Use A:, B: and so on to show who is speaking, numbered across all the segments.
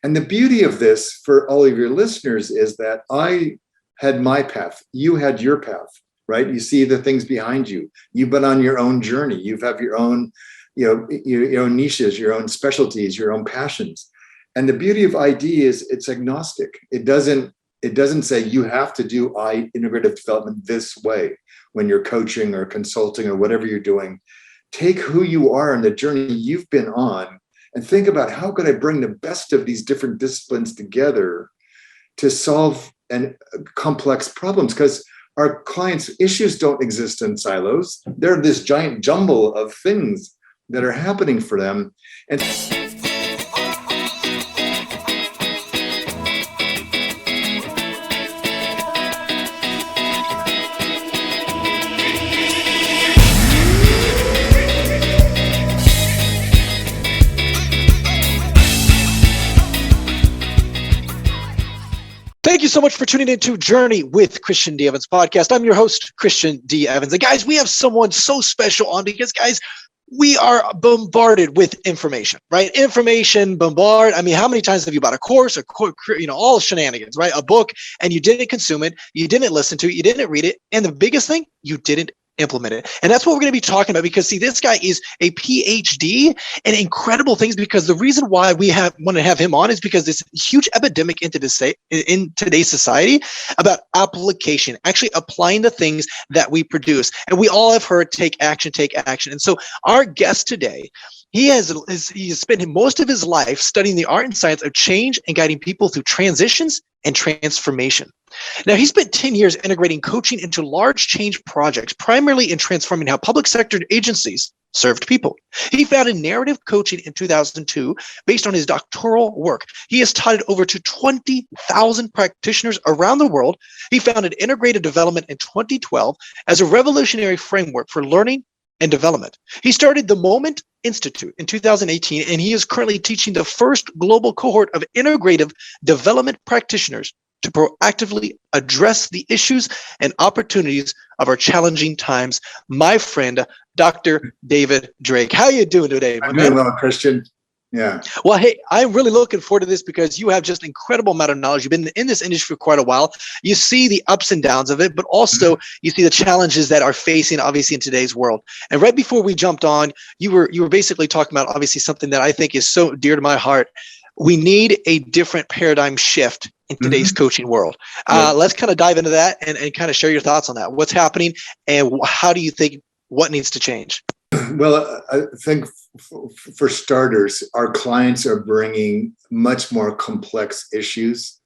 A: And the beauty of this for all of your listeners is that I had my path, you had your path, right? You see the things behind you. You've been on your own journey. You have your own, your own niches, your own specialties, your own passions. And the beauty of ID is it's agnostic. It doesn't say you have to do integrative development this way when you're coaching or consulting or whatever you're doing. Take who you are and the journey you've been on and think about how could I bring the best of these different disciplines together to solve complex problems, because our clients' issues don't exist in silos. They're this giant jumble of things that are happening for them. And
B: thank you so much for tuning into Journey with Christian D. Evans podcast. I'm your host, Christian D. Evans. And guys, we have someone so special on because, guys, we are bombarded with information, right? Information bombard. I mean, how many times have you bought a course, all shenanigans, right? A book, and you didn't consume it, you didn't listen to it, you didn't read it, and the biggest thing, you didn't implement it. And that's what we're going to be talking about, because see, this guy is a PhD and incredible things, because the reason why we want to have him on is because this huge epidemic in today's society about application, actually applying the things that we produce. And we all have heard take action. And so our guest today, he has spent most of his life studying the art and science of change and guiding people through transitions and transformation. Now, he spent 10 years integrating coaching into large change projects, primarily in transforming how public sector agencies served people. He founded Narrative Coaching in 2002 based on his doctoral work. He has taught it over to 20,000 practitioners around the world. He founded Integrated Development in 2012 as a revolutionary framework for learning and development. He started the Moment Institute in 2018, and he is currently teaching the first global cohort of integrative development practitioners to proactively address the issues and opportunities of our challenging times. My friend, Dr. David Drake. How are you doing today, my
A: I'm
B: man?
A: doing well, Christian. Yeah.
B: Well, hey, I'm really looking forward to this because you have just incredible amount of knowledge. You've been in this industry for quite a while. You see the ups and downs of it, but also you see the challenges that are facing, obviously, in today's world. And right before we jumped on, you were basically talking about, obviously, something that I think is so dear to my heart. We need a different paradigm shift in today's coaching world. Let's kind of dive into that and kind of share your thoughts on that. What's happening and how do you think what needs to change?
A: Well, I think for starters, our clients are bringing much more complex issues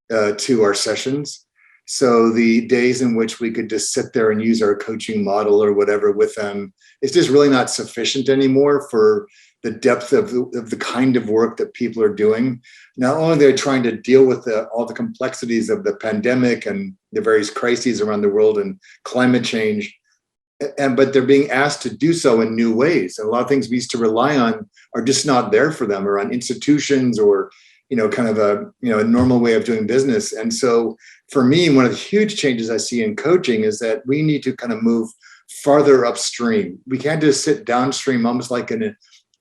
A: to our sessions. So the days in which we could just sit there and use our coaching model or whatever with them, it's just really not sufficient anymore for the depth of the kind of work that people are doing. Not only they're trying to deal with all the complexities of the pandemic and the various crises around the world and climate change, but they're being asked to do so in new ways. And a lot of things we used to rely on are just not there for them, or on institutions, or kind of a normal way of doing business. And so for me, one of the huge changes I see in coaching is that we need to kind of move farther upstream. We can't just sit downstream, almost like in an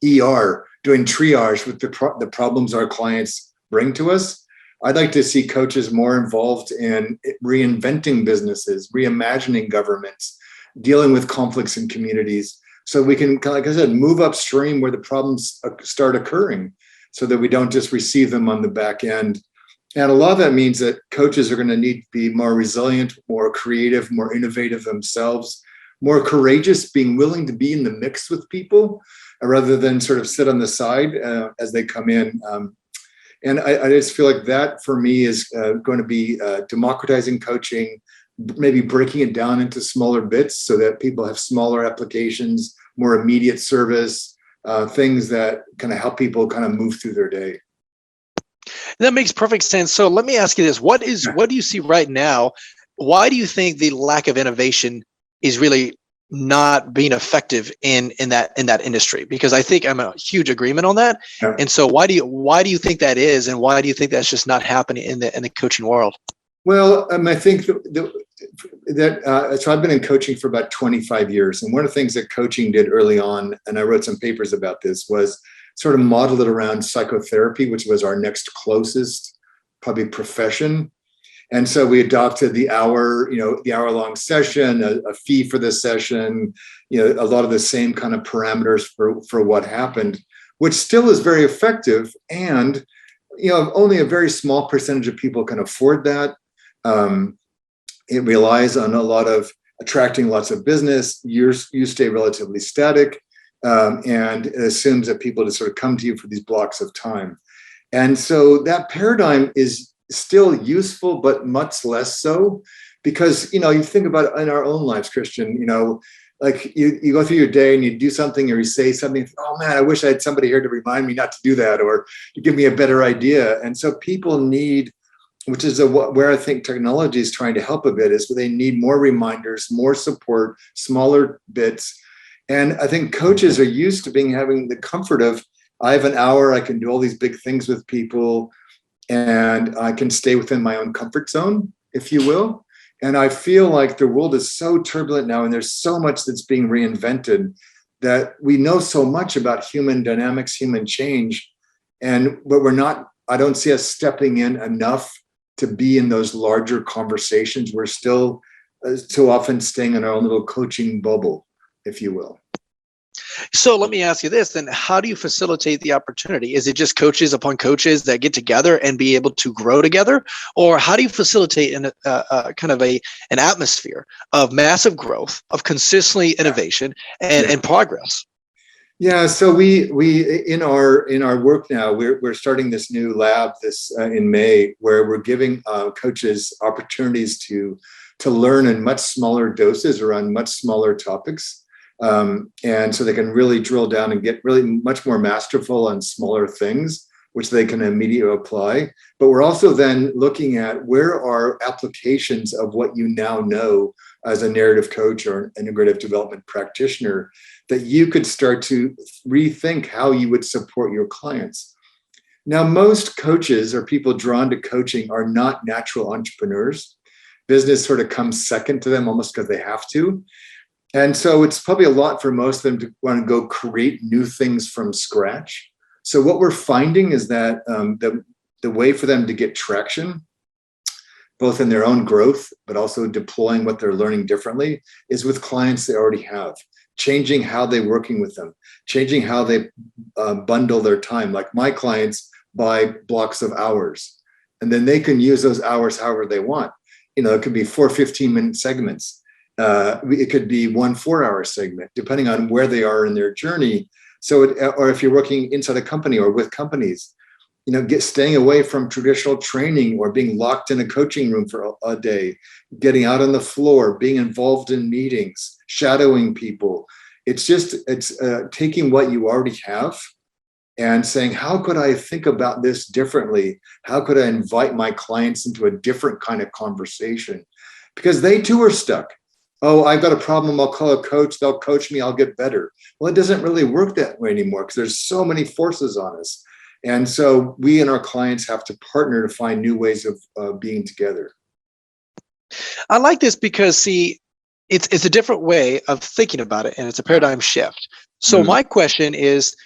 A: ER, doing triage with the problems our clients bring to us. I'd like to see coaches more involved in reinventing businesses, reimagining governments, dealing with conflicts in communities, so we can, like I said, move upstream where the problems start occurring, so that we don't just receive them on the back end. And a lot of that means that coaches are going to need to be more resilient, more creative, more innovative themselves, more courageous, being willing to be in the mix with people rather than sort of sit on the side as they come in. And I just feel like that for me is going to be democratizing coaching, maybe breaking it down into smaller bits so that people have smaller applications, more immediate service, things that kind of help people kind of move through their day.
B: That makes perfect sense. So let me ask you this. What do you see right now? Why do you think the lack of innovation is really not being effective in that industry? Because I think I'm a huge agreement on that. Yeah. And so why do you think that is, and why do you think that's just not happening in the coaching world?
A: Well, I think so I've been in coaching for about 25 years. And one of the things that coaching did early on, and I wrote some papers about this, was sort of modeled it around psychotherapy, which was our next closest probably profession. And so we adopted the hour-long session, a fee for the session, a lot of the same kind of parameters for what happened, which still is very effective. And, only a very small percentage of people can afford that. It relies on a lot of attracting lots of business. You stay relatively static, and it assumes that people just sort of come to you for these blocks of time. And so that paradigm is still useful, but much less so, because, you think about it in our own lives, Christian, like you go through your day and you do something or you say something, oh man, I wish I had somebody here to remind me not to do that, or to give me a better idea. And so people need, which is where I think technology is trying to help a bit, is they need more reminders, more support, smaller bits. And I think coaches are used to having the comfort of, I have an hour, I can do all these big things with people, and I can stay within my own comfort zone, if you will. And I feel like the world is so turbulent now, and there's so much that's being reinvented, that we know so much about human dynamics, human change, but I don't see us stepping in enough to be in those larger conversations. We're still too often staying in our own little coaching bubble, if you will.
B: So let me ask you this, then: how do you facilitate the opportunity? Is it just coaches upon coaches that get together and be able to grow together? Or how do you facilitate an atmosphere of massive growth, of consistently innovation and progress?
A: Yeah, so we in our work now, we're starting this new lab in May, where we're giving coaches opportunities to learn in much smaller doses around much smaller topics. And so they can really drill down and get really much more masterful on smaller things, which they can immediately apply. But we're also then looking at where are applications of what you now know as a narrative coach or an integrative development practitioner, that you could start to rethink how you would support your clients. Now, most coaches or people drawn to coaching are not natural entrepreneurs. Business sort of comes second to them almost because they have to. And so it's probably a lot for most of them to want to go create new things from scratch. So what we're finding is that the way for them to get traction, both in their own growth, but also deploying what they're learning differently, is with clients they already have, changing how they're working with them, changing how they bundle their time. Like my clients buy blocks of hours, and then they can use those hours however they want. It could be 4 15-minute segments. It could be 1 4-hour segment, depending on where they are in their journey. Or if you're working inside a company or with companies, staying away from traditional training or being locked in a coaching room for a day, getting out on the floor, being involved in meetings, shadowing people. It's taking what you already have and saying, how could I think about this differently? How could I invite my clients into a different kind of conversation? Because they too are stuck. Oh, I've got a problem, I'll call a coach, they'll coach me, I'll get better. Well, it doesn't really work that way anymore, because there's so many forces on us. And so we and our clients have to partner to find new ways of being together.
B: I like this because, see, it's a different way of thinking about it, and it's a paradigm shift. So my question is,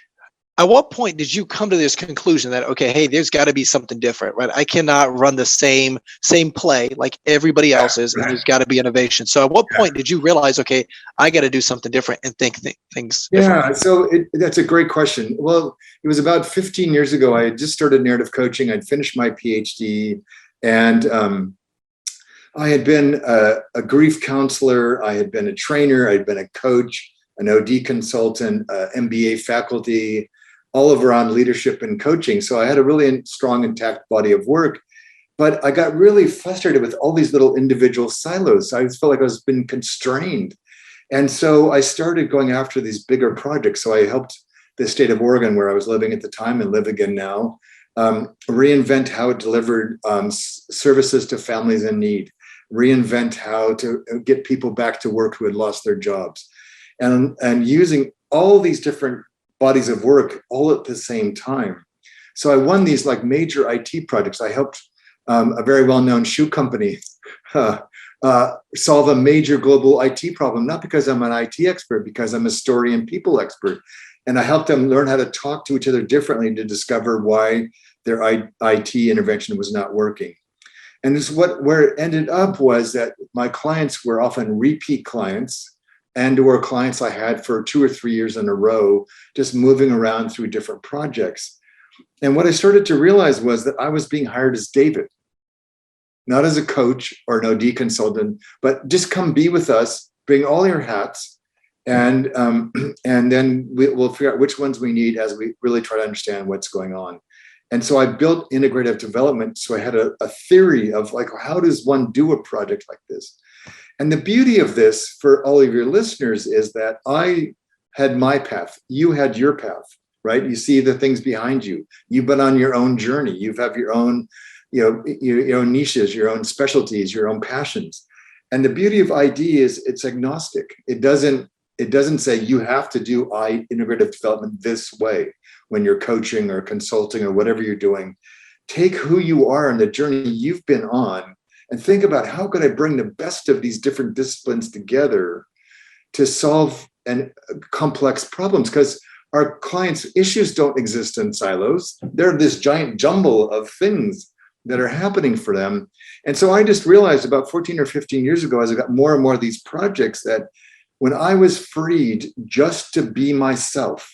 B: at what point did you come to this conclusion that, okay, hey, there's got to be something different, right? I cannot run the same play like everybody else is, and there's got to be innovation. So at what point did you realize, okay, I got to do something different and think things differently?
A: Yeah, so that's a great question. Well, it was about 15 years ago. I had just started narrative coaching. I'd finished my PhD, and I had been a grief counselor. I had been a trainer. I'd been a coach, an OD consultant, MBA faculty, all around leadership and coaching. So I had a really strong, intact body of work, but I got really frustrated with all these little individual silos. I just felt like I was being constrained. And so I started going after these bigger projects. So I helped the state of Oregon, where I was living at the time and live again now, reinvent how it delivered services to families in need, reinvent how to get people back to work who had lost their jobs, and using all these different bodies of work all at the same time. So I won these like major IT projects. I helped a very well-known shoe company solve a major global IT problem, not because I'm an IT expert, because I'm a story and people expert. And I helped them learn how to talk to each other differently to discover why their IT intervention was not working. And this where it ended up was that my clients were often repeat clients and or clients I had for 2 or 3 years in a row, just moving around through different projects. And what I started to realize was that I was being hired as David, not as a coach or an OD consultant, but just come be with us, bring all your hats, and then we'll figure out which ones we need as we really try to understand what's going on. And so I built integrative development. So I had a theory of like, how does one do a project like this? And the beauty of this for all of your listeners is that I had my path, you had your path, right? You see the things behind you. You've been on your own journey. You have your own, your own niches, your own specialties, your own passions. And the beauty of ID is it's agnostic. It doesn't say you have to do integrative development this way when you're coaching or consulting or whatever you're doing. Take who you are and the journey you've been on and think about how could I bring the best of these different disciplines together to solve complex problems, because our clients' issues don't exist in silos. They're this giant jumble of things that are happening for them. And so I just realized about 14 or 15 years ago, as I got more and more of these projects, that when I was freed just to be myself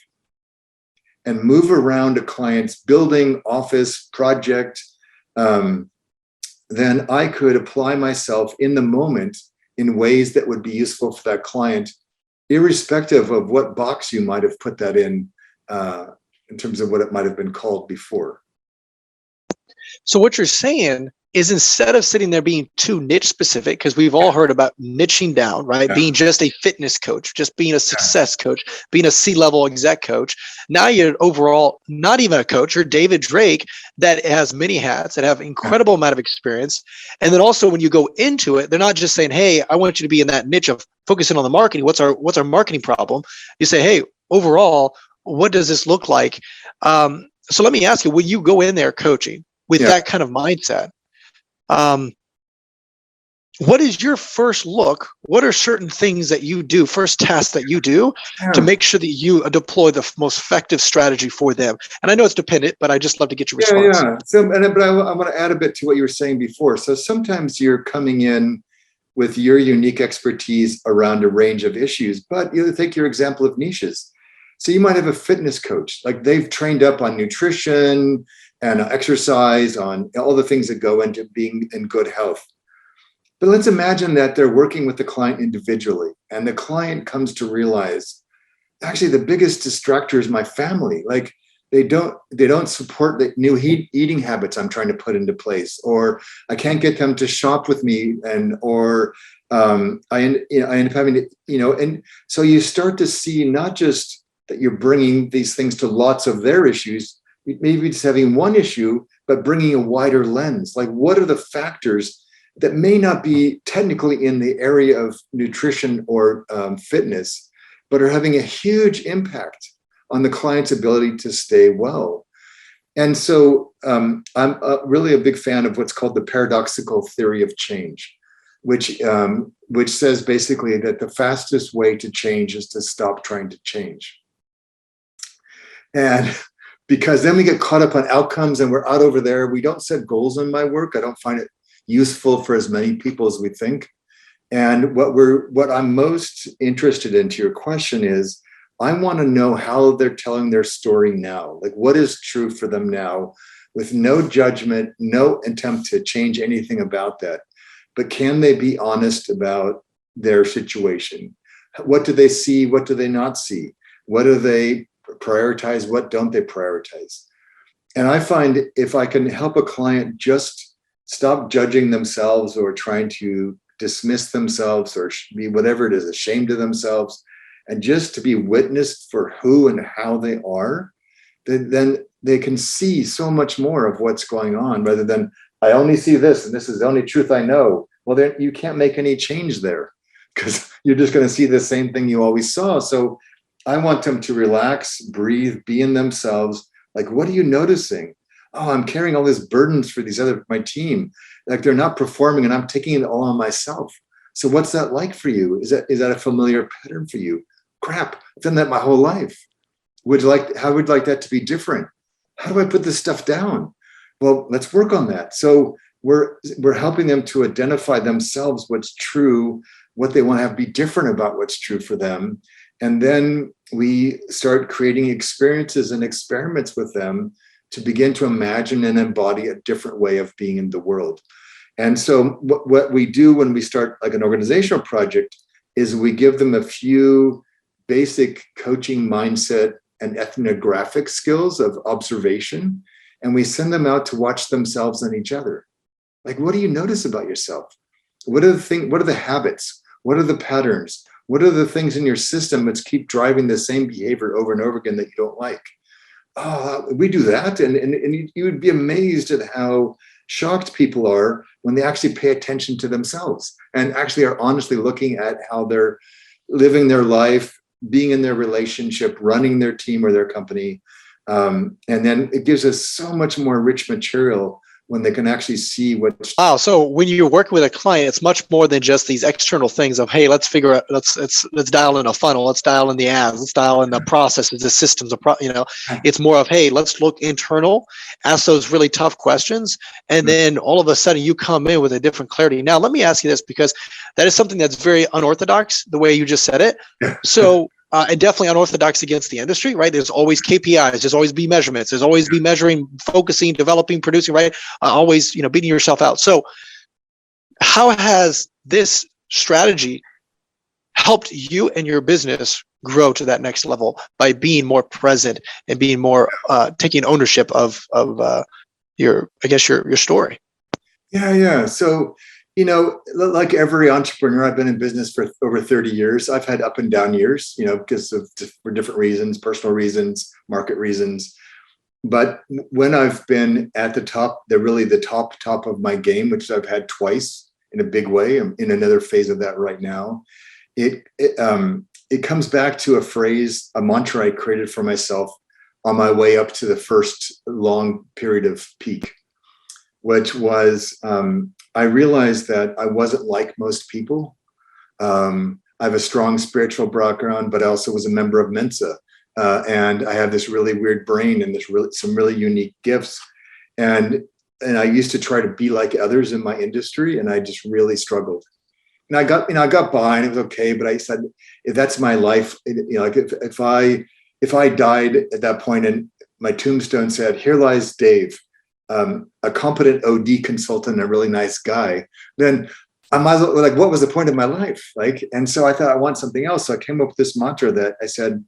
A: and move around a client's building, office, project, then I could apply myself in the moment in ways that would be useful for that client, irrespective of what box you might have put that in terms of what it might have been called before.
B: So what you're saying is instead of sitting there being too niche specific, because we've all heard about niching down, right? Yeah. Being just a fitness coach, just being a success coach, being a C-level exec coach. Now you're overall not even a coach. You're David Drake that has many hats, that have incredible amount of experience. And then also when you go into it, they're not just saying, hey, I want you to be in that niche of focusing on the marketing. What's our marketing problem? You say, hey, overall, what does this look like? So let me ask you, when you go in there coaching with that kind of mindset, what is your first look? What are certain things that you do, first tasks that you do to make sure that you deploy the most effective strategy for them? And I know it's dependent, but I just love to get your response.
A: Yeah. So, but I want to add a bit to what you were saying before. So sometimes you're coming in with your unique expertise around a range of issues, but take your example of niches. So you might have a fitness coach, like they've trained up on nutrition and exercise, on all the things that go into being in good health. But let's imagine that they're working with the client individually, and the client comes to realize, actually, the biggest distractor is my family. Like they don't support the new eating habits I'm trying to put into place, or I can't get them to shop with me, or I end up having to, and so you start to see not just that you're bringing these things to lots of their issues, maybe just having one issue, but bringing a wider lens. Like, what are the factors that may not be technically in the area of nutrition or fitness, but are having a huge impact on the client's ability to stay well? And so I'm really a big fan of what's called the paradoxical theory of change, which says basically that the fastest way to change is to stop trying to change. And because then we get caught up on outcomes and we're out over there. We don't set goals in my work. I don't find it useful for as many people as we think. And what I'm most interested in, to your question, is I want to know how they're telling their story now. Like, what is true for them now, with no judgment, no attempt to change anything about that. But can they be honest about their situation? What do they see? What do they not see? What do they prioritize? What don't they prioritize? And I find if I can help a client just stop judging themselves or trying to dismiss themselves or be whatever it is, ashamed of themselves, and just to be witnessed for who and how they are, then they can see so much more of what's going on, rather than, I only see this and this is the only truth I know. Well, then you can't make any change there, because you're just going to see the same thing you always saw. So I want them to relax, breathe, be in themselves. Like, what are you noticing? Oh, I'm carrying all these burdens for my team. Like, they're not performing and I'm taking it all on myself. So what's that like for you? Is that a familiar pattern for you? Crap, I've done that my whole life. how would you like that to be different? How do I put this stuff down? Well, let's work on that. So we're helping them to identify themselves, what's true, what they want to have be different about what's true for them. And then we start creating experiences and experiments with them to begin to imagine and embody a different way of being in the world. And so what we do when we start like an organizational project is we give them a few basic coaching mindset and ethnographic skills of observation, and we send them out to watch themselves and each other. Like, what do you notice about yourself? What are the habits? What are the patterns? What are the things in your system that keep driving the same behavior over and over again that you don't like? Oh, we do that. And you would be amazed at how shocked people are when they actually pay attention to themselves and actually are honestly looking at how they're living their life, being in their relationship, running their team or their company. And then it gives us so much more rich material when they can actually see what's.
B: Wow. So when you're working with a client, it's much more than just these external things of, hey, let's figure out, let's dial in a funnel, let's dial in the ads, let's dial in the processes, the systems, it's more of, hey, let's look internal, ask those really tough questions. And then all of a sudden you come in with a different clarity. Now, let me ask you this, because that is something that's very unorthodox, the way you just said it. So, and definitely unorthodox against the industry, right? There's always KPIs, there's always be measurements, there's always be measuring, focusing, developing, producing, right? Always, beating yourself out. So how has this strategy helped you and your business grow to that next level by being more present and being more, taking ownership of your story?
A: Yeah. So, like every entrepreneur, I've been in business for over 30 years. I've had up and down years, because for different reasons, personal reasons, market reasons. But when I've been at the top, the top of my game, which I've had twice in a big way, I'm in another phase of that right now. It comes back to a mantra I created for myself on my way up to the first long period of peak, which was, I realized that I wasn't like most people. I have a strong spiritual background, but I also was a member of Mensa. And I have this really weird brain and some really unique gifts. And I used to try to be like others in my industry, and I just really struggled. And I got by and it was okay. But I said, if that's my life, like if I died at that point and my tombstone said, "Here lies Dave, a competent OD consultant, a really nice guy," then I might as well, like, what was the point of my life? Like, and so I thought I want something else. So I came up with this mantra that I said,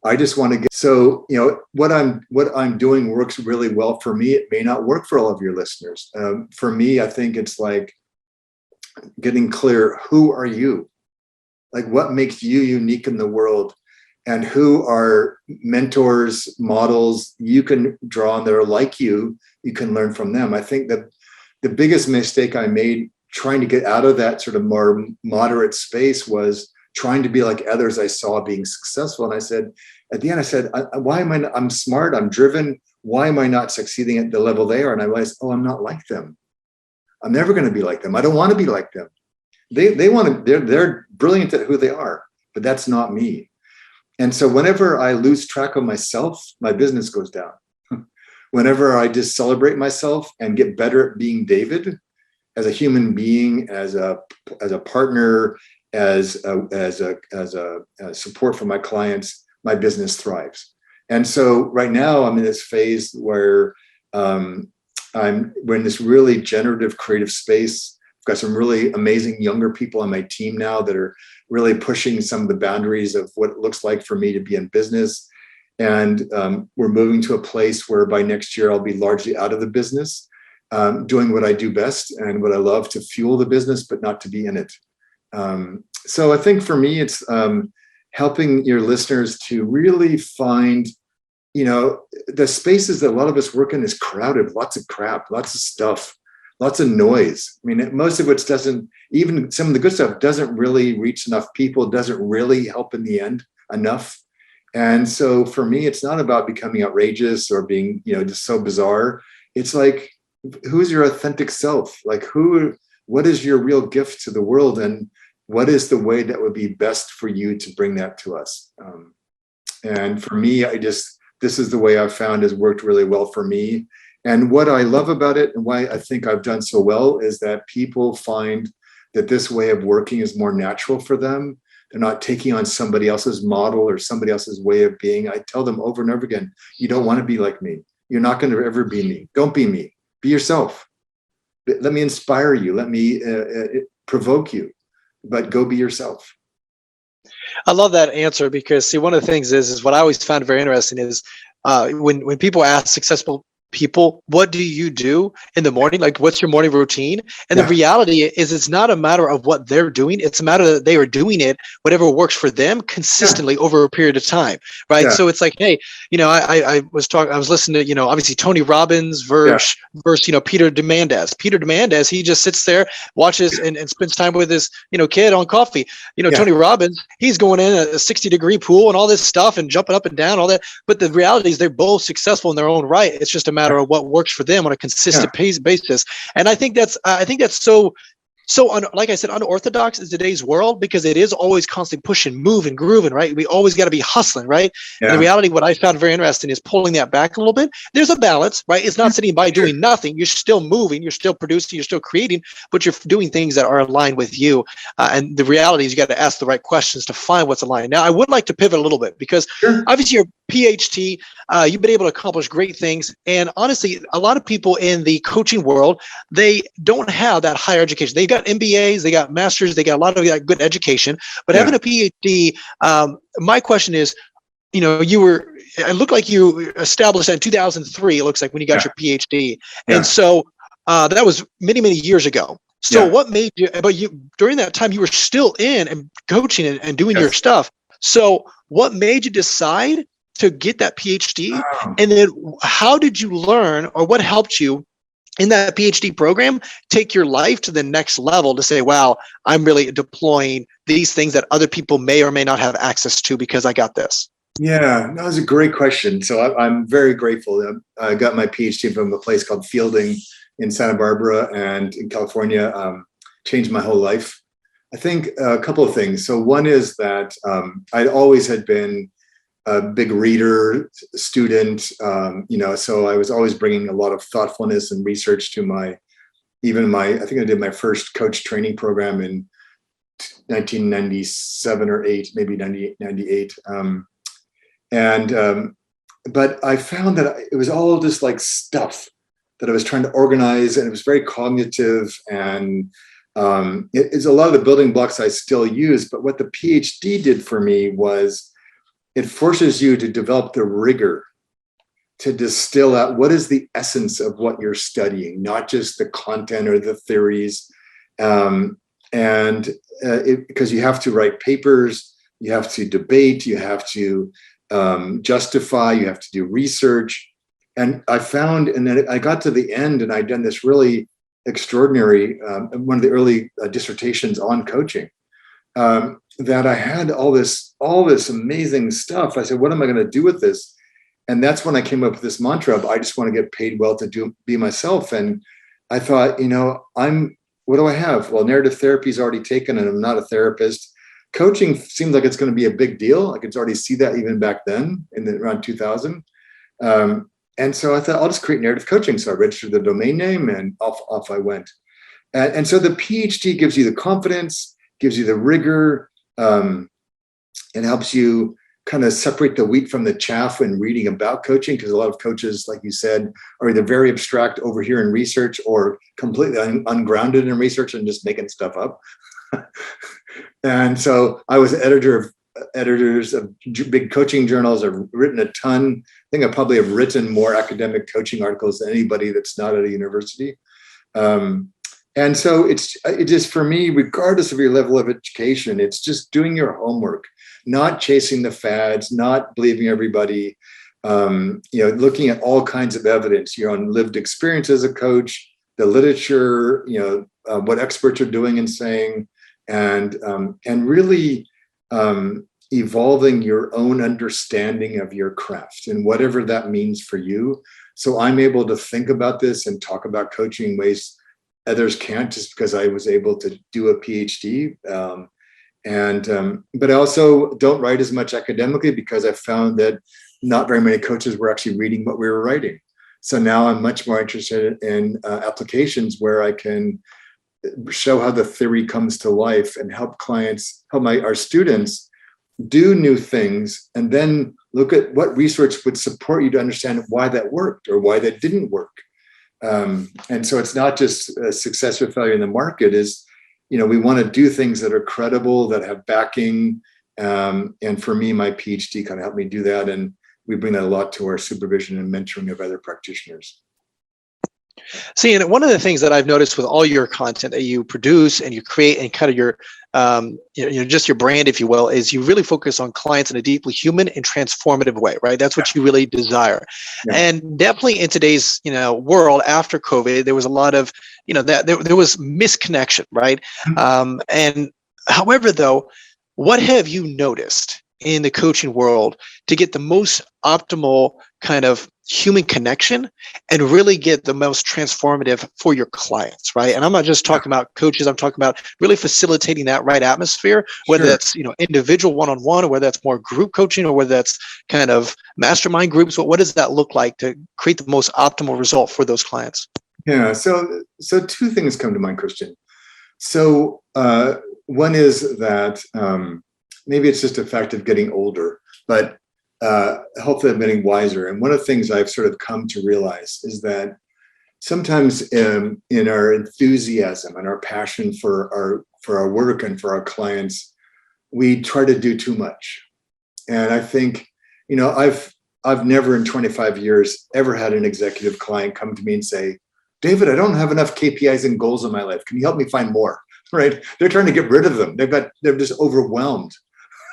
A: I just want to get, so, what I'm doing works really well for me. It may not work for all of your listeners. For me, I think it's like getting clear. Who are you? Like, what makes you unique in the world? And who are mentors, models you can draw on that are like you can learn from them. I think that the biggest mistake I made trying to get out of that sort of more moderate space was trying to be like others I saw being successful. And I said, at the end, why am I'm smart, I'm driven. Why am I not succeeding at the level they are? And I realized, I'm not like them. I'm never going to be like them. I don't want to be like them. They're brilliant at who they are, but that's not me. And so whenever I lose track of myself, my business goes down. Whenever I just celebrate myself and get better at being David as a human being, as a partner, as a support for my clients, my business thrives. And so right now I'm in this phase where we're in this really generative creative space. I've got some really amazing younger people on my team now that are really pushing some of the boundaries of what it looks like for me to be in business. And we're moving to a place where by next year, I'll be largely out of the business, doing what I do best and what I love, to fuel the business, but not to be in it. So I think for me, it's helping your listeners to really find, the spaces that a lot of us work in is crowded, lots of crap, lots of stuff, lots of noise. I mean, most of which doesn't, even some of the good stuff doesn't really reach enough people, doesn't really help in the end enough. And so for me, it's not about becoming outrageous or being, just so bizarre. It's like, who's your authentic self? Like, what is your real gift to the world? And what is the way that would be best for you to bring that to us? And for me, this is the way I've found has worked really well for me. And what I love about it and why I think I've done so well is that people find that this way of working is more natural for them. They're not taking on somebody else's model or somebody else's way of being. I tell them over and over again, you don't want to be like me. You're not going to ever be me. Don't be me. Be yourself. Let me inspire you. Let me provoke you, but go be yourself.
B: I love that answer because see, one of the things is what I always found very interesting is when people ask successful people, what do you do in the morning? Like, what's your morning routine? And the reality is it's not a matter of what they're doing. It's a matter that they are doing it, whatever works for them consistently over a period of time. Right. So it's like, hey, I was listening to, obviously Tony Robbins versus, Peter Diamandis. Peter Diamandis, he just sits there, watches and spends time with his, kid on coffee. Tony Robbins, he's going in a 60-degree pool and all this stuff and jumping up and down, all that. But the reality is they're both successful in their own right. It's just a matter of what works for them on a consistent basis. And I think that's like I said, unorthodox in today's world because it is always constantly pushing, moving, grooving, right? We always got to be hustling, right? And the reality, what I found very interesting is pulling that back a little bit. There's a balance, right? It's not sitting by doing nothing. You're still moving, you're still producing, you're still creating, but you're doing things that are aligned with you. And the reality is you got to ask the right questions to find what's aligned. Now, I would like to pivot a little bit because obviously you're a PhD, you've been able to accomplish great things. And honestly, a lot of people in the coaching world, they don't have that higher education. They got MBAs, they got masters, they got a lot of good education, but having a PhD, my question is, it looked like you established that in 2003, it looks like when you got your PhD. And so that was many, many years ago. So what made you, but during that time, you were still in and coaching and doing your stuff. So what made you decide to get that PhD? And then how did you learn or what helped you in that PhD program take your life to the next level to say, wow, I'm really deploying these things that other people may or may not have access to because I got this?
A: Yeah, that was a great question. So I'm very grateful. I got my PhD from a place called Fielding in Santa Barbara and in California. Changed my whole life. I think a couple of things. So one is that I'd always had been a big reader, student, so I was always bringing a lot of thoughtfulness and research to I think I did my first coach training program in 1997 or 8, maybe 98. But I found that it was all just like stuff that I was trying to organize, and it was very cognitive, and it's a lot of the building blocks I still use. But what the PhD did for me was it forces you to develop the rigor to distill out what is the essence of what you're studying, not just the content or the theories. Because you have to write papers, you have to debate, you have to justify, you have to do research. And I found, and then I got to the end and I'd done this really extraordinary, one of the early dissertations on coaching, that I had all this amazing stuff. I said, what am I going to do with this? And that's when I came up with this mantra of, I just want to get paid well to be myself. And I thought, what do I have? Well, narrative therapy is already taken and I'm not a therapist. Coaching seems like it's going to be a big deal. I could already see that even back then around 2000. And so I thought, I'll just create narrative coaching. So I registered the domain name and off I went. And so the PhD gives you the confidence, gives you the rigor, and helps you kind of separate the wheat from the chaff when reading about coaching, because a lot of coaches, like you said, are either very abstract over here in research or completely ungrounded in research and just making stuff up. And so I was editors of big coaching journals. I've written a ton. I think I probably have written more academic coaching articles than anybody that's not at a university. And so it just, for me, regardless of your level of education, it's just doing your homework, not chasing the fads, not believing everybody, looking at all kinds of evidence, your own lived experience as a coach, the literature, what experts are doing and saying, and really evolving your own understanding of your craft and whatever that means for you. So I'm able to think about this and talk about coaching in ways others can't, just because I was able to do a PhD. But I also don't write as much academically because I found that not very many coaches were actually reading what we were writing. So now I'm much more interested in applications where I can show how the theory comes to life and help our students do new things, and then look at what research would support you to understand why that worked or why that didn't work. And so it's not just a success or failure in the market. We want to do things that are credible, that have backing. And for me, my PhD kind of helped me do that. And we bring that a lot to our supervision and mentoring of other practitioners.
B: See, and one of the things that I've noticed with all your content that you produce and you create and kind of your, just your brand, if you will, is you really focus on clients in a deeply human and transformative way, right? That's what you really desire. Yeah. And definitely in today's, world after COVID, there was a lot of, that there was misconnection, right? Mm-hmm. And however, though, what have you noticed in the coaching world to get the most optimal kind of human connection and really get the most transformative for your clients, right? And I'm not just talking about coaches, I'm talking about really facilitating that right atmosphere, whether that's, individual one-on-one, or whether that's more group coaching, or whether that's kind of mastermind groups. What does that look like to create the most optimal result for those clients?
A: Yeah, so two things come to mind, Christian. So one is that maybe it's just a fact of getting older, but hopefully I'm getting wiser. And one of the things I've sort of come to realize is that sometimes in our enthusiasm and our passion for our work and for our clients, we try to do too much. And I think, I've never in 25 years ever had an executive client come to me and say, David, I don't have enough KPIs and goals in my life. Can you help me find more? Right? They're trying to get rid of them. They're just overwhelmed.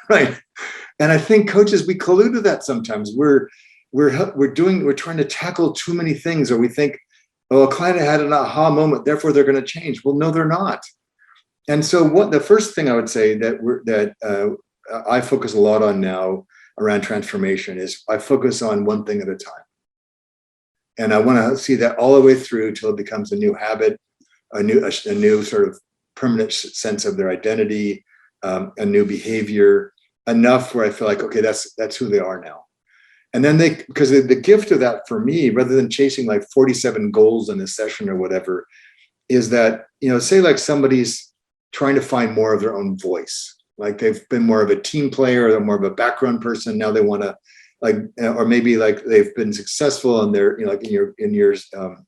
A: Right. And I think coaches, we collude with that sometimes. We're trying to tackle too many things, or we think, a client had an aha moment, therefore they're going to change. Well, no, they're not. And so the first thing I would say that I focus a lot on now around transformation is I focus on one thing at a time. And I want to see that all the way through till it becomes a new habit, a new sort of permanent sense of their identity, a new behavior, enough where I feel like, okay, that's who they are now. And then because the gift of that for me, rather than chasing like 47 goals in a session or whatever, is that, say like somebody's trying to find more of their own voice, like they've been more of a team player, or they're more of a background person. Now they want to or maybe like they've been successful and they're, like in your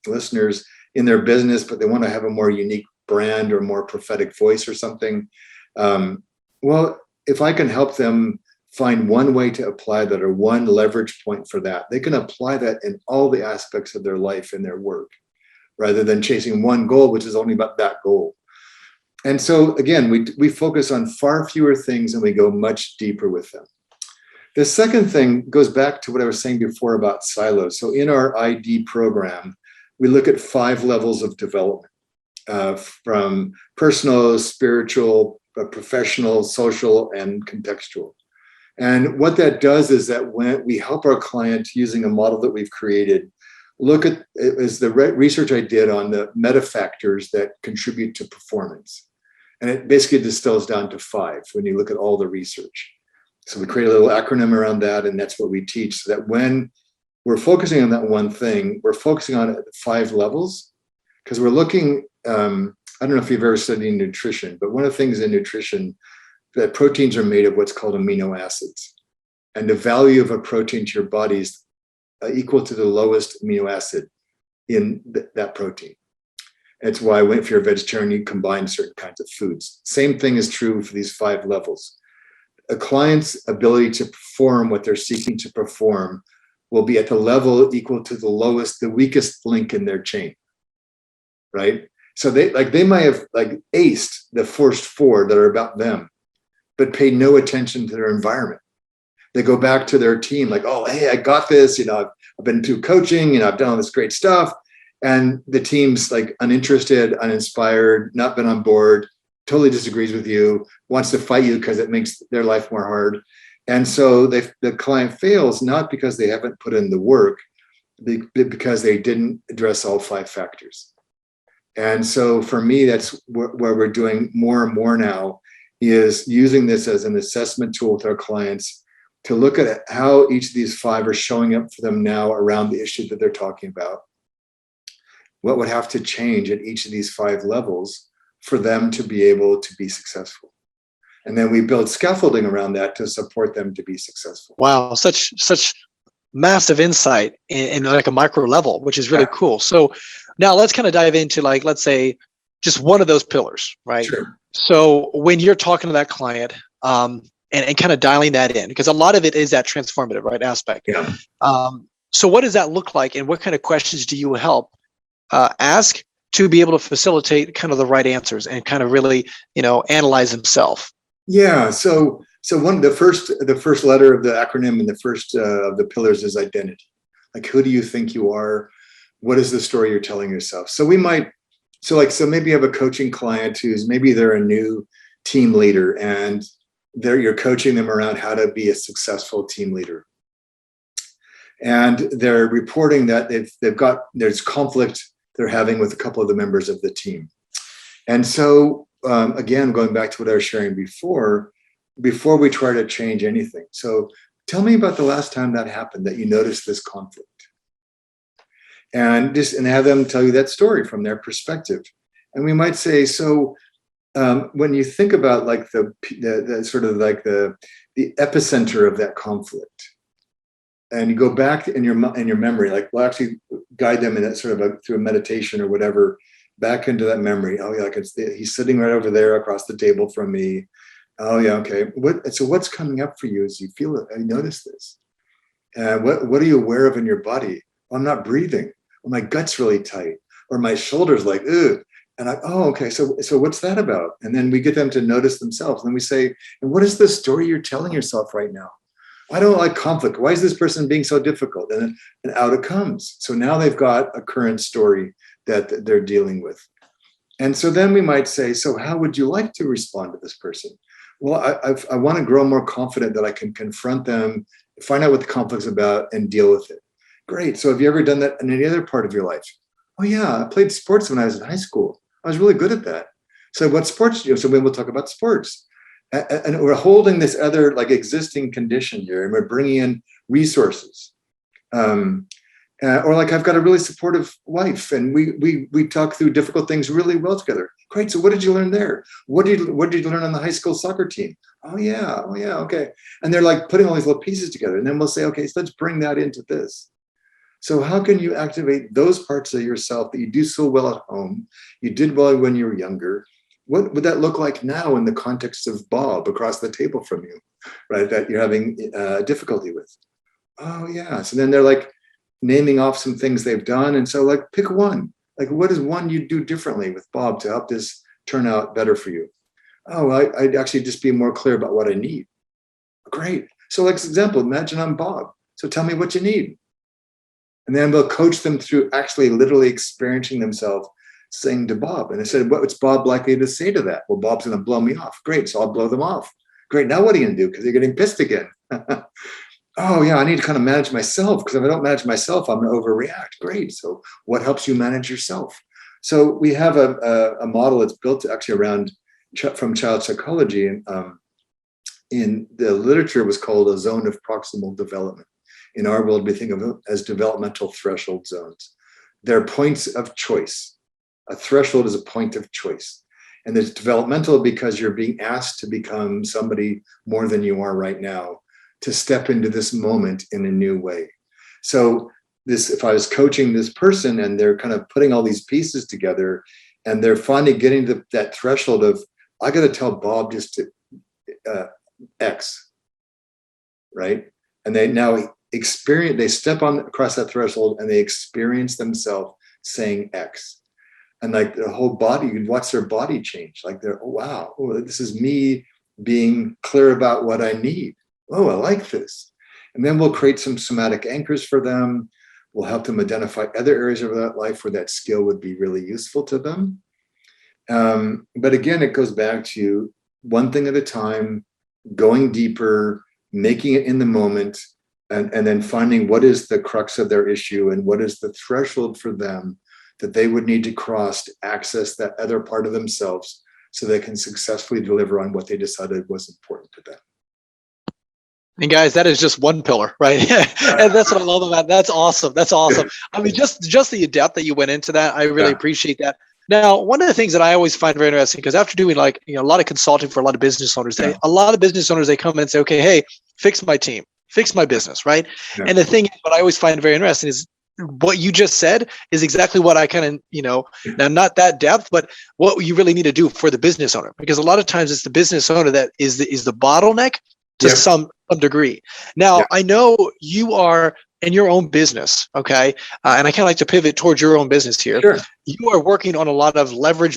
A: listeners in their business, but they want to have a more unique brand or more prophetic voice or something. Well, if I can help them find one way to apply that, or one leverage point for that, they can apply that in all the aspects of their life and their work, rather than chasing one goal, which is only about that goal. And so again, we focus on far fewer things and we go much deeper with them. The second thing goes back to what I was saying before about silos. So in our ID program, we look at 5 levels of development, from personal, spiritual, professional, social, and contextual. And what that does is that when we help our client using a model that we've created, look at is the research I did on the meta factors that contribute to performance. And it basically distills down to 5 when you look at all the research. So we create a little acronym around that, and that's what we teach, so that when we're focusing on that one thing, we're focusing on it at 5 levels, because we're looking, I don't know if you've ever studied nutrition, but one of the things in nutrition, that proteins are made of what's called amino acids. And the value of a protein to your body is equal to the lowest amino acid in that protein. That's why if you're a vegetarian, you combine certain kinds of foods. Same thing is true for these 5 levels. A client's ability to perform what they're seeking to perform will be at the level equal to the weakest link in their chain, right? So they might have aced the first 4 that are about them, but pay no attention to their environment. They go back to their team like, oh, hey, I got this. I've been through coaching, I've done all this great stuff. And the team's uninterested, uninspired, not been on board, totally disagrees with you, wants to fight you because it makes their life more hard. And so the client fails, not because they haven't put in the work, because they didn't address all 5 factors. And so for me, that's where we're doing more and more now, is using this as an assessment tool with our clients to look at how each of these 5 are showing up for them now around the issue that they're talking about. What would have to change at each of these 5 levels for them to be able to be successful? And then we build scaffolding around that to support them to be successful.
B: Wow, such massive insight in like a micro level, which is really cool. So now let's kind of dive into, like, let's say just one of those pillars, right?
A: Sure.
B: So when you're talking to that client, and kind of dialing that in, because a lot of it is that transformative, right, aspect.
A: Yeah.
B: So what does that look like, and what kind of questions do you help ask to be able to facilitate kind of the right answers and kind of really, analyze himself?
A: Yeah. So one the first letter of the acronym and the first of the pillars is identity. Like, who do you think you are? What is the story you're telling yourself? So maybe you have a coaching client who's maybe they're a new team leader, and you're coaching them around how to be a successful team leader. And they're reporting that there's conflict they're having with a couple of the members of the team. And so, again, going back to what I was sharing before we try to change anything. So tell me about the last time that happened, that you noticed this conflict. And have them tell you that story from their perspective. And we might say, so when you think about like the sort of like the epicenter of that conflict, and you go back in your memory, like we'll actually guide them in that sort of through a meditation or whatever, back into that memory. Oh yeah, he's sitting right over there across the table from me. Oh yeah, okay. So what's coming up for you as you feel it? I notice this. What are you aware of in your body? Well, I'm not breathing. Or my gut's really tight. Or my shoulders like, ugh. And okay. So what's that about? And then we get them to notice themselves. And then we say, and what is the story you're telling yourself right now? I don't like conflict. Why is this person being so difficult? And out it comes. So now they've got a current story that they're dealing with. And so then we might say, so how would you like to respond to this person? Well, I want to grow more confident that I can confront them, find out what the conflict's about, and deal with it. Great. So have you ever done that in any other part of your life? Oh yeah, I played sports when I was in high school. I was really good at that. So what sports do you do? So then we'll talk about sports. And we're holding this other like existing condition here, and we're bringing in resources. Or like, I've got a really supportive wife, and we talk through difficult things really well together. Great. So what did you learn there? What did you learn on the high school soccer team? Oh yeah, okay. And they're like putting all these little pieces together, and then we'll say, okay, so let's bring that into this. So how can you activate those parts of yourself that you do so well at home, you did well when you were younger? What would that look like now in the context of Bob across the table from you, right? That you're having difficulty with. Oh yeah. So then they're like naming off some things they've done. And so like, pick one. Like, what is one you do differently with Bob to help this turn out better for you? Oh, I'd actually just be more clear about what I need. Great. So like, for example, imagine I'm Bob. So tell me what you need. And then we'll coach them through actually literally experiencing themselves saying to Bob. And I said, what's Bob likely to say to that? Well, Bob's going to blow me off. Great. So I'll blow them off. Great. Now what are you going to do? Because you're getting pissed again. Oh yeah, I need to kind of manage myself, because if I don't manage myself, I'm going to overreact. Great. So what helps you manage yourself? So we have a model that's built actually around from child psychology. And in the literature, it was called a zone of proximal development. In our world, we think of it as developmental threshold zones. They're points of choice. A threshold is a point of choice. And it's developmental because you're being asked to become somebody more than you are right now, to step into this moment in a new way. So if I was coaching this person and they're kind of putting all these pieces together, and they're finally getting to that threshold of, I got to tell Bob just to X, right? And they now they step across that threshold and they experience themselves saying X. And like the whole body, you can watch their body change. Like they're, oh, wow, this is me being clear about what I need. Oh, I like this. And then we'll create some somatic anchors for them. We'll help them identify other areas of that life where that skill would be really useful to them. But again, it goes back to one thing at a time, going deeper, making it in the moment, and then finding what is the crux of their issue and what is the threshold for them that they would need to cross to access that other part of themselves so they can successfully deliver on what they decided was important to them.
B: And guys, that is just one pillar, right? And that's what I love about it. That's awesome. That's awesome. I mean, just the depth that you went into that, I really appreciate that. Now, one of the things that I always find very interesting, because after doing a lot of consulting for a lot of business owners, a lot of business owners, they come in and say, okay, hey, fix my team, fix my business, right? Yeah. And the thing, what I always find very interesting is what you just said is exactly what I kind of, now not that depth, but what you really need to do for the business owner, because a lot of times it's the business owner that is the bottleneck to some degree. Now, I know you are in your own business, okay? And I kind of like to pivot towards your own business here. Sure. You are working on a lot of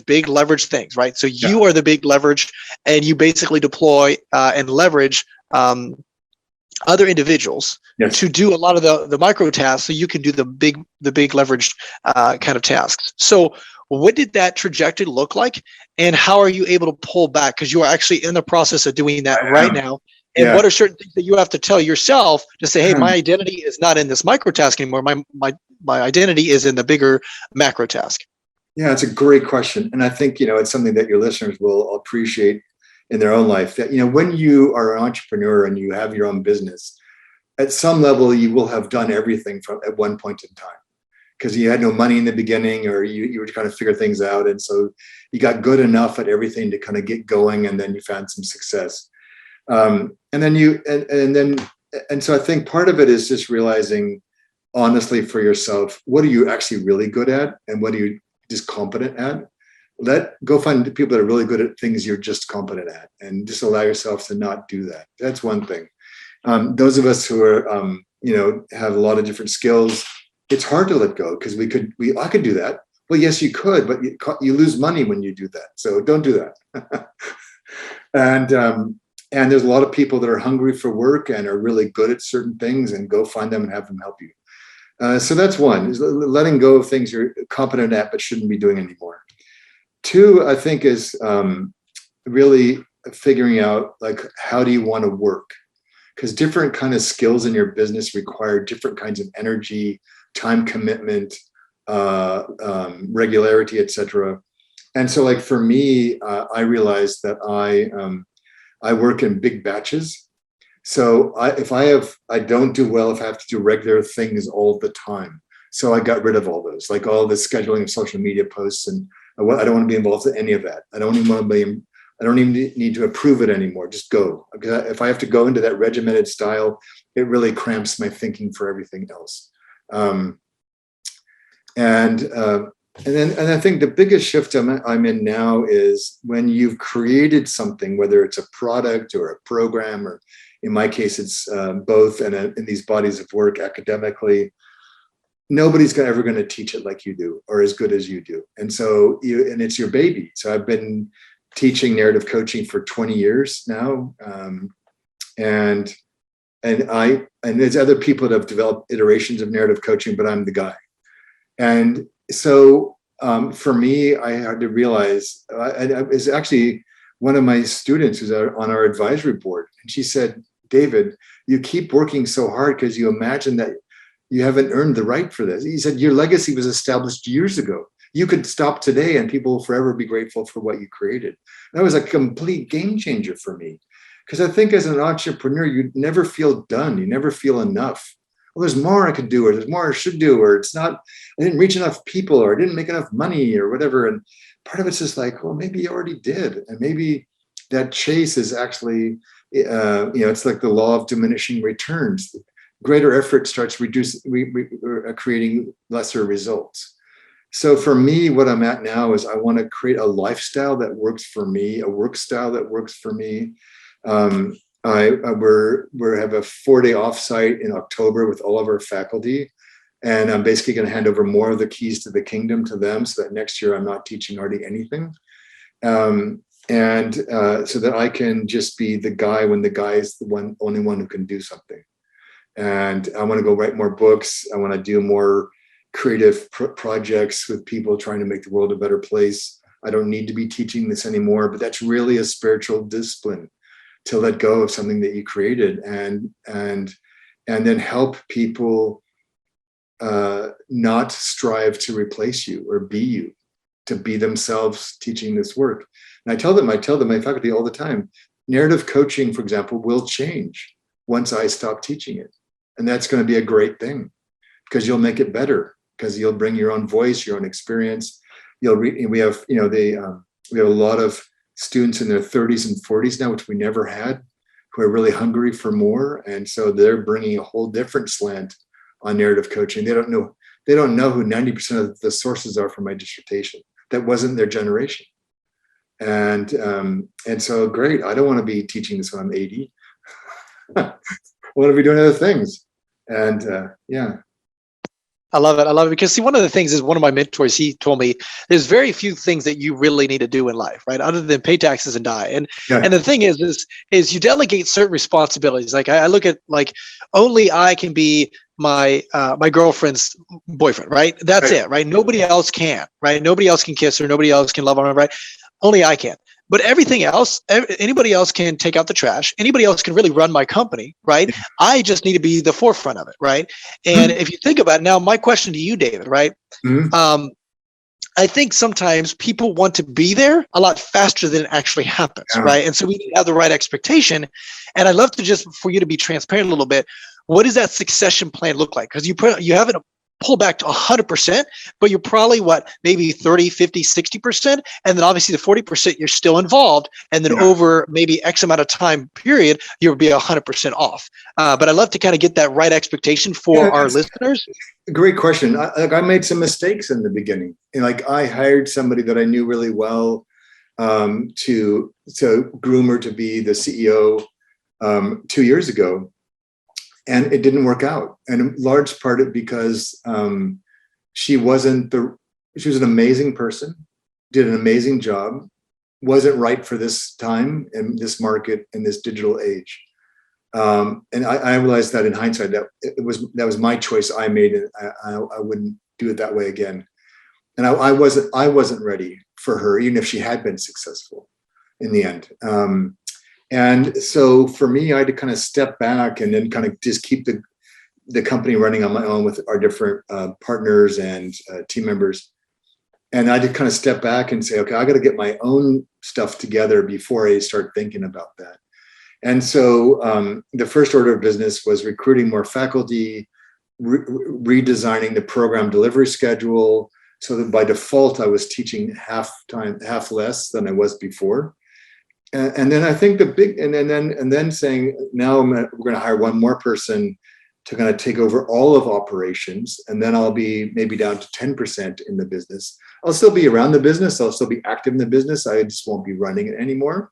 B: big leverage things, right? So you are the big leverage, and you basically deploy and leverage other individuals to do a lot of the micro tasks, so you can do the big leveraged kind of tasks. So what did that trajectory look like, and how are you able to pull back? Because you are actually in the process of doing that right now. And what are certain things that you have to tell yourself to say, hey, my identity is not in this micro task anymore. My identity is in the bigger macro task.
A: Yeah, it's a great question. And I think, it's something that your listeners will appreciate in their own life, that, when you are an entrepreneur and you have your own business, at some level, you will have done everything at one point in time, because you had no money in the beginning, or you were trying to figure things out. And so you got good enough at everything to kind of get going, and then you found some success. And so I think part of it is just realizing honestly for yourself, what are you actually really good at, and what are you just competent at? Go find the people that are really good at things you're just competent at, and just allow yourself to not do that. That's one thing. Those of us who are, have a lot of different skills, it's hard to let go, because I could do that. Well, yes, you could, but you lose money when you do that. So don't do that. And there's a lot of people that are hungry for work and are really good at certain things, and go find them and have them help you. So that's one, is letting go of things you're competent at but shouldn't be doing anymore. Two, I think, is really figuring out, how do you want to work? Because different kind of skills in your business require different kinds of energy, time commitment, regularity, etc. And so, for me, I realized that I work in big batches. So if I don't do well if I have to do regular things all the time. So I got rid of all those, all the scheduling of social media posts, and I don't want to be involved in any of that. I don't even need to approve it anymore. Just go. If I have to go into that regimented style, it really cramps my thinking for everything else. And I think the biggest shift I'm in now is when you've created something, whether it's a product or a program, or in my case, it's both, and in these bodies of work academically, nobody's ever going to teach it like you do, or as good as you do. And so and it's your baby. So I've been teaching narrative coaching for 20 years now. And there's other people that have developed iterations of narrative coaching, but I'm the guy. And so for me, I had to realize, it was actually one of my students who's on our advisory board. And she said, David, you keep working so hard because you imagine that you haven't earned the right for this. He said, your legacy was established years ago. You could stop today and people will forever be grateful for what you created. That was a complete game changer for me. Because I think as an entrepreneur, you never feel done. You never feel enough. Well, there's more I could do, or there's more I should do, or I didn't reach enough people, or I didn't make enough money, or whatever. And part of it's just well, maybe you already did. And maybe that chase is actually, it's like the law of diminishing returns. Greater effort starts creating lesser results. So for me, what I'm at now is I want to create a lifestyle that works for me, a work style that works for me. We have a 4-day offsite in October with all of our faculty, and I'm basically going to hand over more of the keys to the kingdom to them, so that next year I'm not teaching hardly anything, so that I can just be the guy when the guy is the only one who can do something. And I want to go write more books. I want to do more creative projects with people trying to make the world a better place. I don't need to be teaching this anymore, but that's really a spiritual discipline, to let go of something that you created and then help people not strive to replace you or be you. to be themselves teaching this work. And I tell my faculty all the time, narrative coaching, for example, will change once I stop teaching it. And that's going to be a great thing because you'll make it better, because you'll bring your own voice, your own experience. We have a lot of students in their 30s and 40s now, which we never had, who are really hungry for more. And so they're bringing a whole different slant on narrative coaching. They don't know who 90% of the sources are for my dissertation. That wasn't their generation. And so great. I don't want to be teaching this when I'm 80. I want to be doing other things. And yeah.
B: I love it because see, one of the things is one of my mentors, he told me there's very few things that you really need to do in life, right? Other than pay taxes and die. And the thing is you delegate certain responsibilities. Like I look at like only I can be my girlfriend's boyfriend, right? That's it, right? Nobody else can, right? Nobody else can kiss her. Nobody else can love on her, right? Only I can. But everything else, anybody else can take out the trash. Anybody else can really run my company, right? I just need to be the forefront of it, right? And if you think about it, now my question to you, David, right? I think sometimes people want to be there a lot faster than it actually happens, right? And so we need to have the right expectation. And I'd love to just, for you to be transparent a little bit, what does that succession plan look like? Because you haven't pull back to 100%, but you're probably maybe 30, 50, 60%. And then obviously the 40%, you're still involved. And then over maybe X amount of time period, you'll be 100% off. But I'd love to kind of get that right expectation for our listeners.
A: Great question. I made some mistakes in the beginning. Like I hired somebody that I knew really well to groom her to be the CEO 2 years ago. And it didn't work out. And in large part because she was an amazing person, did an amazing job, wasn't right for this time and this market in this digital age. And I realized that in hindsight, that was my choice I made, and I wouldn't do it that way again. And I wasn't ready for her, even if she had been successful in the end. And so for me, I had to kind of step back and then kind of just keep the company running on my own with our different partners and team members. And I had to kind of step back and say, okay, I got to get my own stuff together before I start thinking about that. And so the first order of business was recruiting more faculty, redesigning the program delivery schedule, so that by default, I was teaching half less than I was before. And then I think and then saying, now we're going to hire one more person to kind of take over all of operations. And then I'll be maybe down to 10% in the business. I'll still be around the business. I'll still be active in the business. I just won't be running it anymore.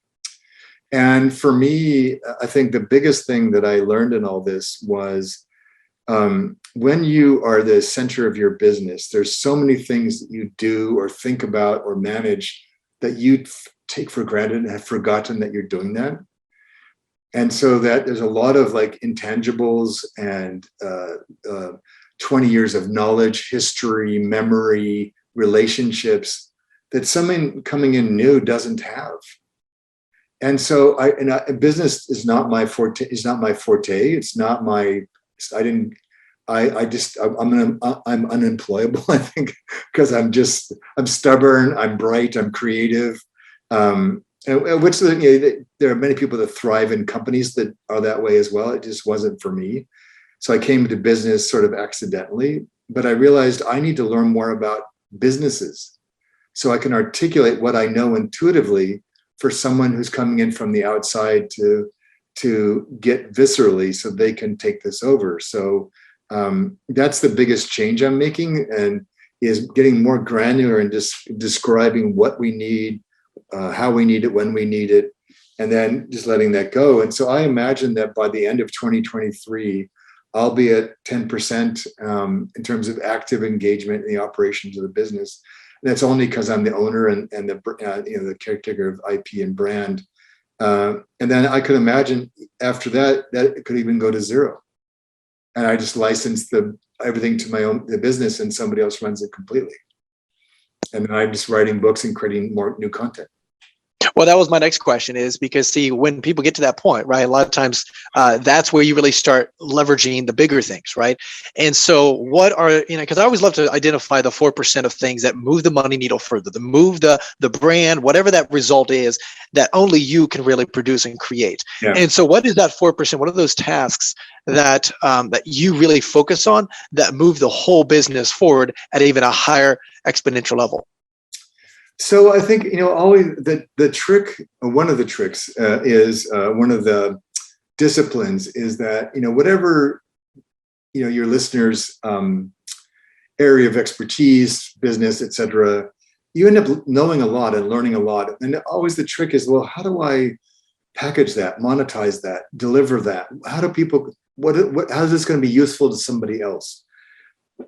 A: And for me, I think the biggest thing that I learned in all this was when you are the center of your business, there's so many things that you do or think about or manage that you take for granted and have forgotten that you're doing that. And so that there's a lot of like intangibles and 20 years of knowledge, history, memory, relationships that someone coming in new doesn't have. And so business is not my forte. It's not my forte. It's not my, I'm unemployable, I think, because I'm stubborn, I'm bright, I'm creative. Which there are many people that thrive in companies that are that way as well. It just wasn't for me. So I came to business sort of accidentally, but I realized I need to learn more about businesses so I can articulate what I know intuitively for someone who's coming in from the outside to get viscerally so they can take this over. So that's the biggest change I'm making, and is getting more granular and just describing what we need, how we need it, when we need it, and then just letting that go. And so I imagine that by the end of 2023, I'll be at 10% in terms of active engagement in the operations of the business. And that's only because I'm the owner and the caretaker of IP and brand. And then I could imagine after that it could even go to zero. And I just license everything to the business, and somebody else runs it completely. And then I'm just writing books and creating more new content.
B: Well, that was my next question is because see, when people get to that point, right, a lot of times that's where you really start leveraging the bigger things, right? And so what are, because I always love to identify the 4% of things that move the money needle further, the move the brand, whatever that result is that only you can really produce and create.
A: Yeah.
B: And so what is that 4%? What are those tasks that that you really focus on that move the whole business forward at even a higher exponential level?
A: So I think, always the trick, one of the tricks is one of the disciplines is that, whatever, your listeners' area of expertise, business, et cetera, you end up knowing a lot and learning a lot. And always the trick is, well, how do I package that, monetize that, deliver that? How do people, how is this going to be useful to somebody else?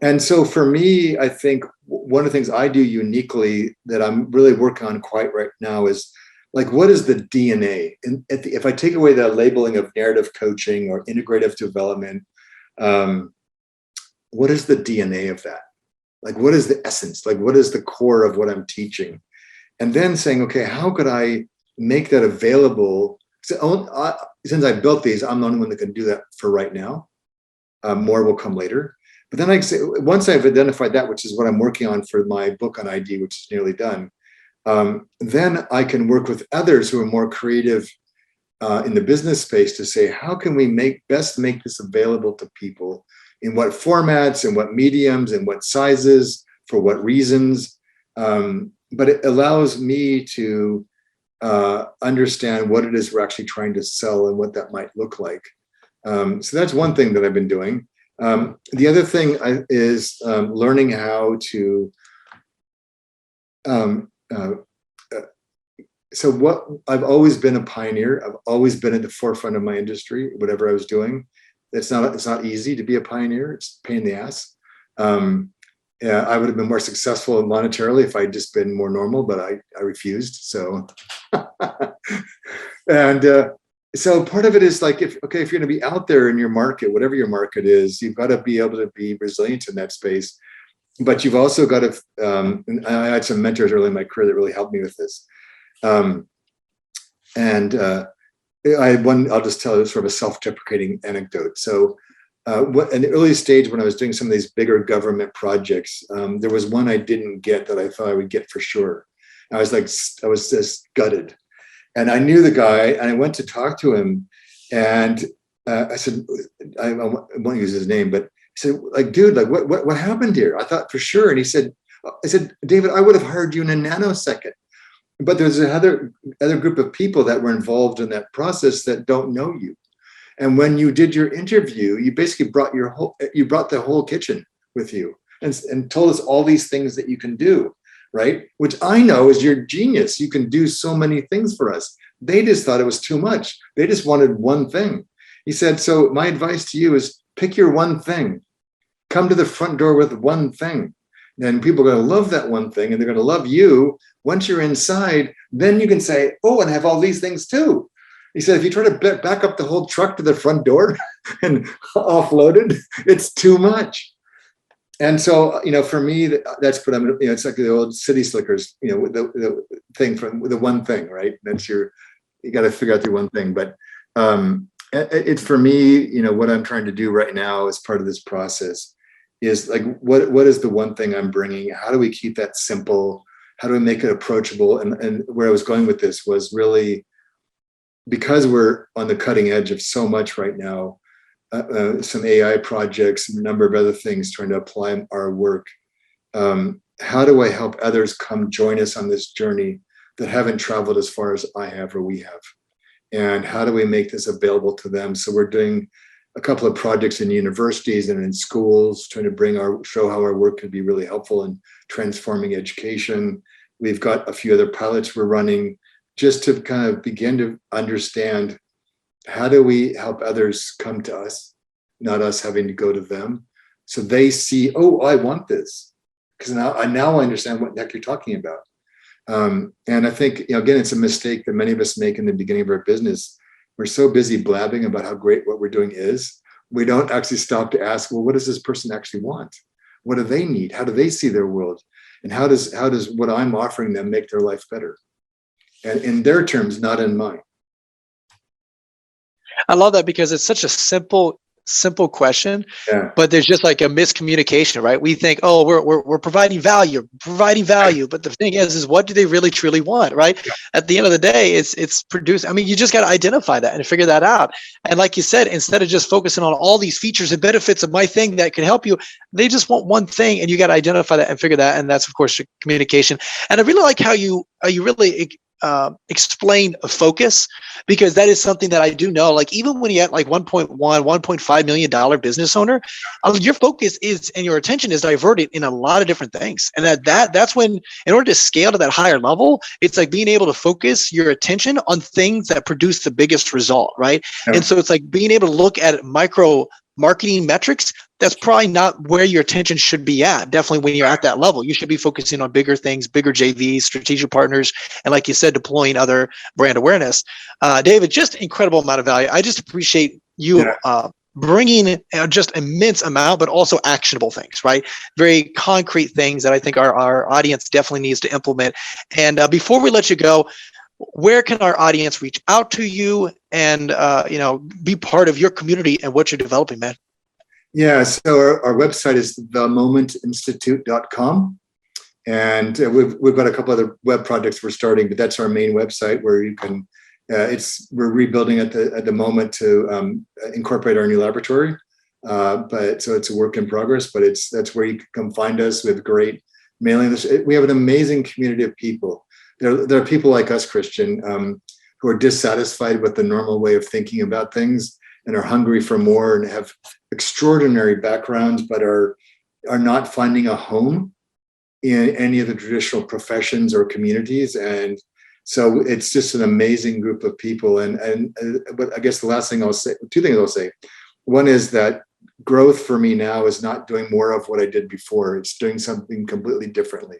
A: And so for me, I think one of the things I do uniquely that I'm really working on quite right now is like, what is the DNA? And if I take away the labeling of narrative coaching or integrative development, what is the DNA of that? Like, what is the essence? Like, what is the core of what I'm teaching? And then saying, okay, how could I make that available? So, since I built these, I'm the only one that can do that for right now. More will come later. But then I say, once I've identified that, which is what I'm working on for my book on ID, which is nearly done, then I can work with others who are more creative in the business space to say, how can we best make this available to people? In what formats and what mediums and what sizes, for what reasons? But it allows me to understand what it is we're actually trying to sell and what that might look like. So that's one thing that I've been doing. The other thing is learning how to. So what I've always been a pioneer. I've always been at the forefront of my industry, whatever I was doing. It's not easy to be a pioneer. It's a pain in the ass. Yeah, I would have been more successful monetarily if I'd just been more normal, but I refused. So, and so part of it is like, if you're going to be out there in your market, whatever your market is, you've got to be able to be resilient in that space. But you've also got to, and I had some mentors early in my career that really helped me with this. I had one, I'll just tell you sort of a self-deprecating anecdote. So in the early stage, when I was doing some of these bigger government projects, there was one I didn't get that I thought I would get for sure. I was just gutted. And I knew the guy, and I went to talk to him, and I said, I won't use his name, but he said, like, dude, like, what happened here? I thought for sure. And I said, David, I would have hired you in a nanosecond. But there's another group of people that were involved in that process that don't know you. And when you did your interview, you basically brought the whole kitchen with you and told us all these things that you can do. Right? Which I know is your genius. You can do so many things for us. They just thought it was too much. They just wanted one thing. He said, so my advice to you is pick your one thing. Come to the front door with one thing. Then people are going to love that one thing, and they're going to love you. Once you're inside, then you can say, oh, and I have all these things too. He said, if you try to back up the whole truck to the front door and offload it, it's too much. And so, for me, that's what I'm, it's like the old city slickers, the thing from the one thing, right? You got to figure out the one thing. But it's for me, what I'm trying to do right now as part of this process is like, what is the one thing I'm bringing? How do we keep that simple? How do we make it approachable? And where I was going with this was really because we're on the cutting edge of so much right now. Some AI projects, a number of other things, trying to apply our work. How do I help others come join us on this journey that haven't traveled as far as I have or we have? And how do we make this available to them? So we're doing a couple of projects in universities and in schools, trying to show how our work can be really helpful in transforming education. We've got a few other pilots we're running just to kind of begin to understand, how do we help others come to us, not us having to go to them? So they see, oh, I want this. Because now I understand what the heck you're talking about. And I think, again, it's a mistake that many of us make in the beginning of our business. We're so busy blabbing about how great what we're doing is. We don't actually stop to ask, well, what does this person actually want? What do they need? How do they see their world? And how does what I'm offering them make their life better? and in their terms, not in mine.
B: I love that because it's such a simple question, but there's just like a miscommunication, right? We think, oh, we're providing value, but the thing is what do they really truly want, right? Yeah. At the end of the day, it's produced. I mean, you just got to identify that and figure that out. And like you said, instead of just focusing on all these features and benefits of my thing that can help you, they just want one thing, and you got to identify that and figure that. And that's of course communication. And I really like how you really explain a focus, because that is something that I do know. Like even when you at like 1.5 million dollar business owner, your focus is and your attention is diverted in a lot of different things. And that's when, in order to scale to that higher level, it's like being able to focus your attention on things that produce the biggest result, right? Yeah. And so it's like being able to look at micro marketing metrics. That's probably not where your attention should be at. Definitely when you're at that level, you should be focusing on bigger things, bigger JVs, strategic partners, and like you said, deploying other brand awareness. David, just incredible amount of value. I just appreciate you bringing just immense amount, but also actionable things, right? Very concrete things that I think our audience definitely needs to implement. And before we let you go, where can our audience reach out to you and be part of your community and what you're developing, man?
A: Yeah, so our website is themomentinstitute.com, and we've got a couple other web projects we're starting, but that's our main website where you can. We're rebuilding at the moment to incorporate our new laboratory, but so it's a work in progress. But that's where you can come find us. We have great mailing list. We have an amazing community of people. There are people like us, Christian, who are dissatisfied with the normal way of thinking about things and are hungry for more and have extraordinary backgrounds, but are not finding a home in any of the traditional professions or communities. And so it's just an amazing group of people. But I guess the last thing I'll say, two things I'll say. One is that growth for me now is not doing more of what I did before. It's doing something completely differently.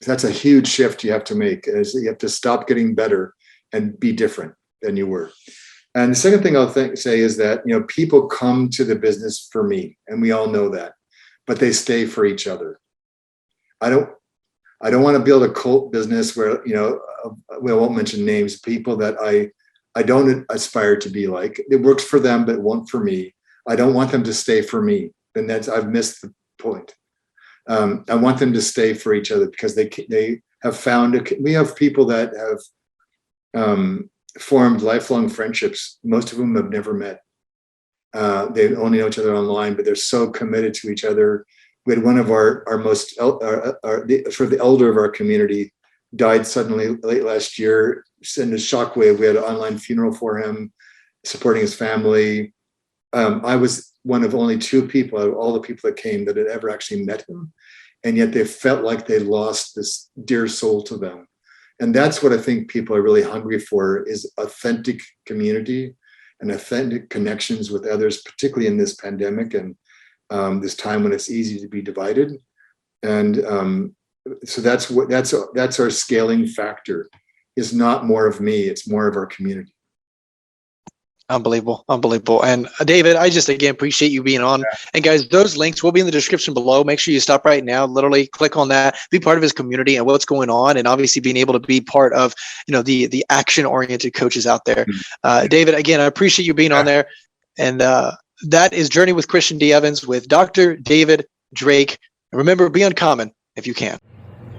A: That's a huge shift you have to make. Is you have to stop getting better and be different than you were. And the second thing I'll say is that, people come to the business for me, and we all know that, but they stay for each other. I don't want to build a cult business where, we won't mention names, people that I don't aspire to be like. It works for them, but it won't for me. I don't want them to stay for me. Then I've missed the point. I want them to stay for each other because they have found, we have people that have formed lifelong friendships. Most of them have never met. They only know each other online, but they're so committed to each other. We had one of the elder of our community died suddenly late last year. In a shockwave, we had an online funeral for him, supporting his family. I was one of only two people out of all the people that came that had ever actually met him. And yet they felt like they lost this dear soul to them. And that's what I think people are really hungry for, is authentic community and authentic connections with others, particularly in this pandemic and this time when it's easy to be divided. And so that's our scaling factor, is not more of me, it's more of our community.
B: Unbelievable. And David, I just again appreciate you being on. And guys, those links will be in the description below. Make sure you stop right now, literally click on that, be part of his community and what's going on, and obviously being able to be part of the action-oriented coaches out there. David, again, I appreciate you being on there. And that is Journey with Christian D. Evans with Dr. David Drake. And remember, be uncommon if you can.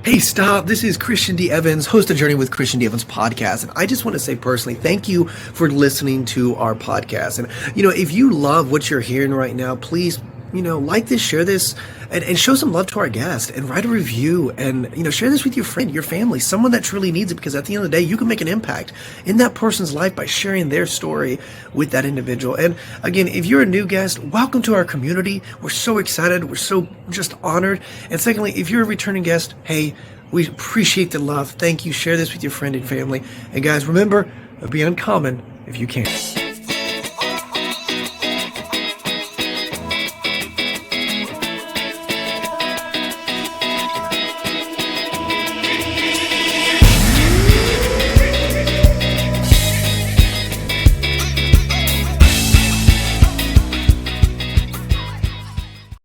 C: Hey, stop. This is Christian D. Evans, host of Journey with Christian D. Evans podcast. And I just want to say personally, thank you for listening to our podcast. And, if you love what you're hearing right now, please, like this, share this, and show some love to our guest, and write a review, and, share this with your friend, your family, someone that truly needs it, because at the end of the day, you can make an impact in that person's life by sharing their story with that individual. And again, if you're a new guest, welcome to our community. We're so excited. We're so just honored. And secondly, if you're a returning guest, hey, we appreciate the love. Thank you. Share this with your friend and family. And guys, remember, be uncommon if you can.